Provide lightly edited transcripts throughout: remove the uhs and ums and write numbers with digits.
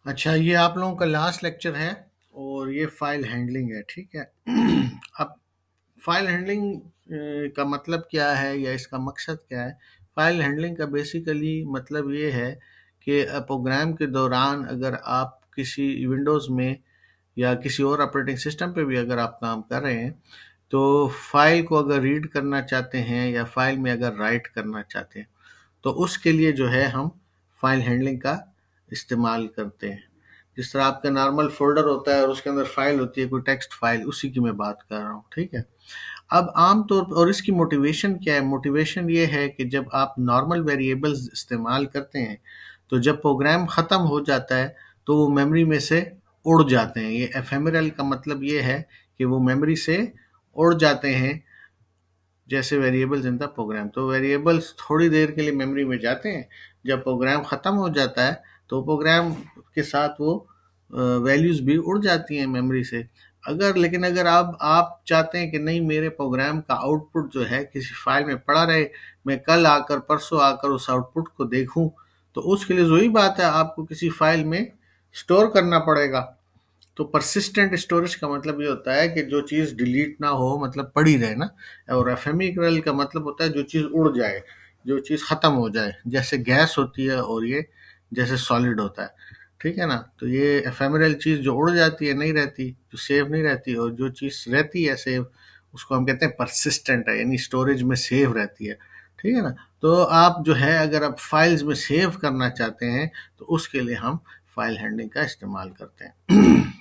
अच्छा, ये आप लोगों का लास्ट लेक्चर है और ये फाइल हैंडलिंग है, ठीक है। अब फाइल हैंडलिंग का मतलब क्या है या इसका मकसद क्या है? फाइल हैंडलिंग का बेसिकली मतलब ये है कि प्रोग्राम के दौरान अगर आप किसी विंडोज़ में या किसी और ऑपरेटिंग सिस्टम पे भी अगर आप काम कर रहे हैं, तो फाइल को अगर रीड करना चाहते हैं या फाइल में अगर राइट करना चाहते हैं, तो उसके लिए जो है हम फाइल हैंडलिंग का इस्तेमाल करते हैं। जिस तरह आपका नॉर्मल फ़ोल्डर होता है और उसके अंदर फ़ाइल होती है, कोई टेक्स्ट फ़ाइल, उसी की मैं बात कर रहा हूँ, ठीक है? अब आम तौर पर और इसकी मोटिवेशन क्या है? मोटिवेशन ये है कि जब आप नॉर्मल वेरिएबल्स इस्तेमाल करते हैं, तो जब प्रोग्राम ख़त्म हो जाता है, तो वो मेमोरी में से उड़ जाते हैं। ये एफेमेरल का मतलब ये है कि वो मेमोरी से उड़ जाते हैं, जैसे वेरिएबल्स इन द प्रोग्राम। तो वेरिएबल्स थोड़ी देर के लिए मेमोरी में जाते हैं, जब प्रोग्राम ख़त्म हो जाता है तो प्रोग्राम के साथ वो वैल्यूज़ भी उड़ जाती हैं मेमोरी से। लेकिन अगर आप चाहते हैं कि नहीं, मेरे प्रोग्राम का आउटपुट जो है किसी फाइल में पड़ा रहे, मैं कल आकर परसों आकर उस आउटपुट को देखूं, तो उसके लिए वही बात है, आपको किसी फाइल में स्टोर करना पड़ेगा। तो परसिस्टेंट स्टोरेज का मतलब ये होता है कि जो चीज़ डिलीट ना हो, मतलब पड़ी रहे ना। और एफएमई का मतलब होता है जो चीज़ उड़ जाए, जो चीज़ ख़त्म हो जाए, जैसे गैस होती है और ये जैसे सॉलिड होता है, ठीक है ना। तो ये एफेमरल चीज़ जो उड़ जाती है, नहीं रहती, जो सेव नहीं रहती, और जो चीज़ रहती है सेव, उसको हम कहते हैं परसिस्टेंट है, यानी स्टोरेज में सेव रहती है, ठीक है ना। तो आप जो है, अगर आप फाइल्स में सेव करना चाहते हैं, तो उसके लिए हम फाइल हैंडलिंग का इस्तेमाल करते हैं।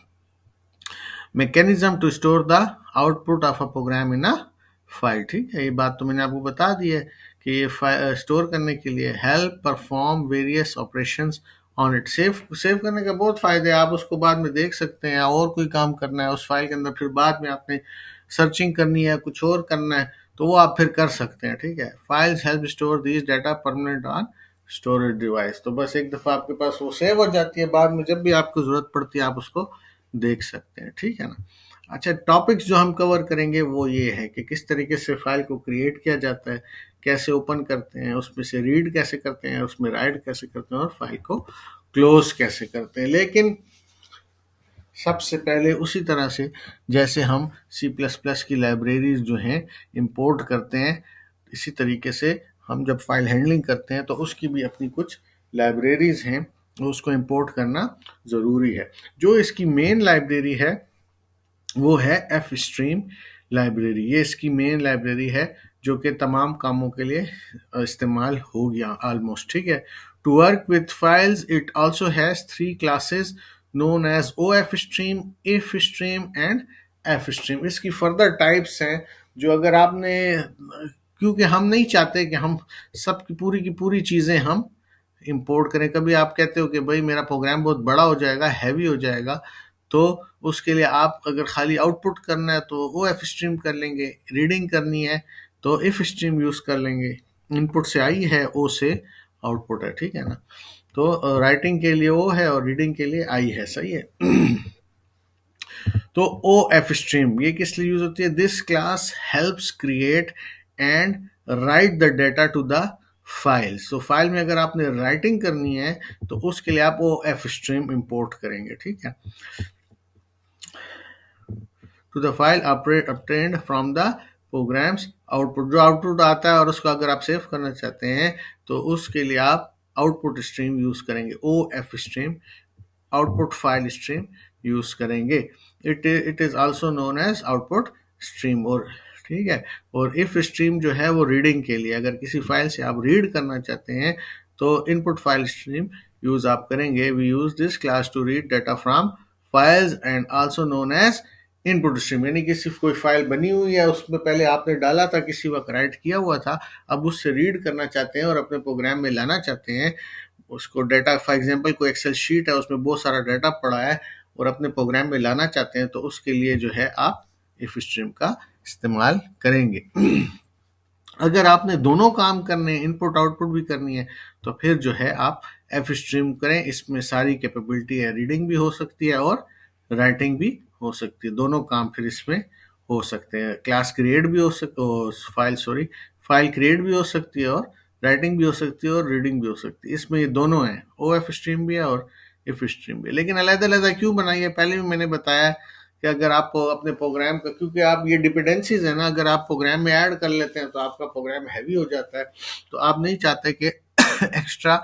Mechanism to store the output of a program in a file, ठीक है। ये बात तो मैंने आपको बता दी है कि ये स्टोर करने के लिए help perform various operations on it. Save save करने का बहुत फ़ायदे हैं, आप उसको बाद में देख सकते हैं, और कोई काम करना है उस फाइल के अंदर, फिर बाद में आपने सर्चिंग करनी है, कुछ और करना है, तो वो आप फिर कर सकते हैं, ठीक है। Files help store this data permanent on storage device. तो बस एक दफ़ा आपके पास वो सेव हो जाती है, बाद में जब भी आपको ज़रूरत पड़ती है आप उसको देख सकते हैं, ठीक है ना। अच्छा, टॉपिक्स जो हम कवर करेंगे वो ये है कि किस तरीके से फाइल को क्रिएट किया जाता है, कैसे ओपन करते हैं, उसमें से रीड कैसे करते हैं, उसमें राइट कैसे करते हैं, और फाइल को क्लोज कैसे करते हैं। लेकिन सबसे पहले उसी तरह से जैसे हम सी प्लस प्लस की लाइब्रेरीज जो हैं इंपोर्ट करते हैं, इसी तरीके से हम जब फाइल हैंडलिंग करते हैं तो उसकी भी अपनी कुछ लाइब्रेरीज हैं, उसको इंपोर्ट करना ज़रूरी है। जो इसकी मेन लाइब्रेरी है वो है एफ स्ट्रीम लाइब्रेरी। ये इसकी मेन लाइब्रेरी है, जो कि तमाम कामों के लिए इस्तेमाल हो गया ऑलमोस्ट, ठीक है। To work with files it also has three classes known as O F stream, if stream and F stream. इसकी फर्दर टाइप्स हैं, जो अगर आपने, क्योंकि हम नहीं चाहते कि हम सब की पूरी चीज़ें हम इंपोर्ट करें। कभी आप कहते हो कि भाई मेरा प्रोग्राम बहुत बड़ा हो जाएगा, हैवी हो जाएगा, तो उसके लिए आप अगर खाली आउटपुट करना है तो ओ एफ स्ट्रीम कर लेंगे, रीडिंग करनी है तो इफ स्ट्रीम यूज़ कर लेंगे। इनपुट से आई है, ओ से आउटपुट है, ठीक है ना। तो राइटिंग के लिए ओ है और रीडिंग के लिए आई है, सही है। तो ओ एफ स्ट्रीम ये किस लिए यूज होती है? This class helps create and write the data to the file. So file में अगर आपने राइटिंग करनी है तो उसके लिए आप ओ एफ स्ट्रीम इंपोर्ट करेंगे, ठीक है। To the file obtained from the program's output, जो आउटपुट आता है और उसको अगर आप सेव करना चाहते हैं तो उसके लिए आप आउटपुट स्ट्रीम यूज करेंगे, O F stream, output file stream use करेंगे। It is also known as output stream. और ठीक है, और इफ स्ट्रीम जो है वो रीडिंग के लिए, अगर किसी फाइल से आप रीड करना चाहते हैं तो इनपुट फाइल स्ट्रीम यूज आप करेंगे। We use this class to read data from files and also known as input stream, यानी कि सिर्फ कोई फाइल बनी हुई है, उसमें पहले आपने डाला था, किसी वक्त राइट किया हुआ था, अब उससे रीड करना चाहते हैं और अपने प्रोग्राम में लाना चाहते हैं उसको। डाटा फॉर एग्जांपल कोई एक्सेल शीट है, उसमें बहुत सारा डाटा पड़ा है और अपने प्रोग्राम में लाना चाहते हैं, तो उसके लिए जो है आप इफ स्ट्रीम का इस्तेमाल करेंगे। अगर आपने दोनों काम करने हैं, इनपुट आउटपुट भी करनी है, तो फिर जो है आप एफ स्ट्रीम करें। इसमें सारी कैपेबिलिटी है, रीडिंग भी हो सकती है और राइटिंग भी हो सकती है, दोनों काम फिर इसमें हो सकते हैं। क्लास क्रिएट भी हो सकती, फाइल क्रिएट भी हो सकती है और राइटिंग भी हो सकती है और रीडिंग भी हो सकती है। इसमें ये दोनों हैं, ओ एफ स्ट्रीम भी है और इफ स्ट्रीम भी। लेकिन अलग-अलग क्यों बनाई है, पहले भी मैंने बताया कि अगर आप अपने प्रोग्राम का, क्योंकि आप ये डिपेंडेंसीज है ना, अगर आप प्रोग्राम में ऐड कर लेते हैं तो आपका प्रोग्राम हैवी हो जाता है। तो आप नहीं चाहते कि एक्स्ट्रा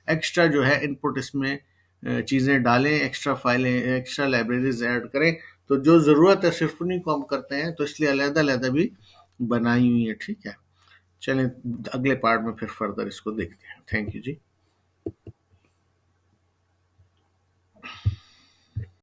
एक्स्ट्रा जो है इनपुट इसमें चीज़ें डालें, एक्स्ट्रा फाइलें, एक्स्ट्रा लाइब्रेरीज ऐड करें। तो जो ज़रूरत है सिर्फ उन्हीं को हम करते हैं, तो इसलिए अलग-अलग भी बनाई हुई है। ठीक है, चलें अगले पार्ट में फिर फर्दर इसको देखते हैं। Thank you ji.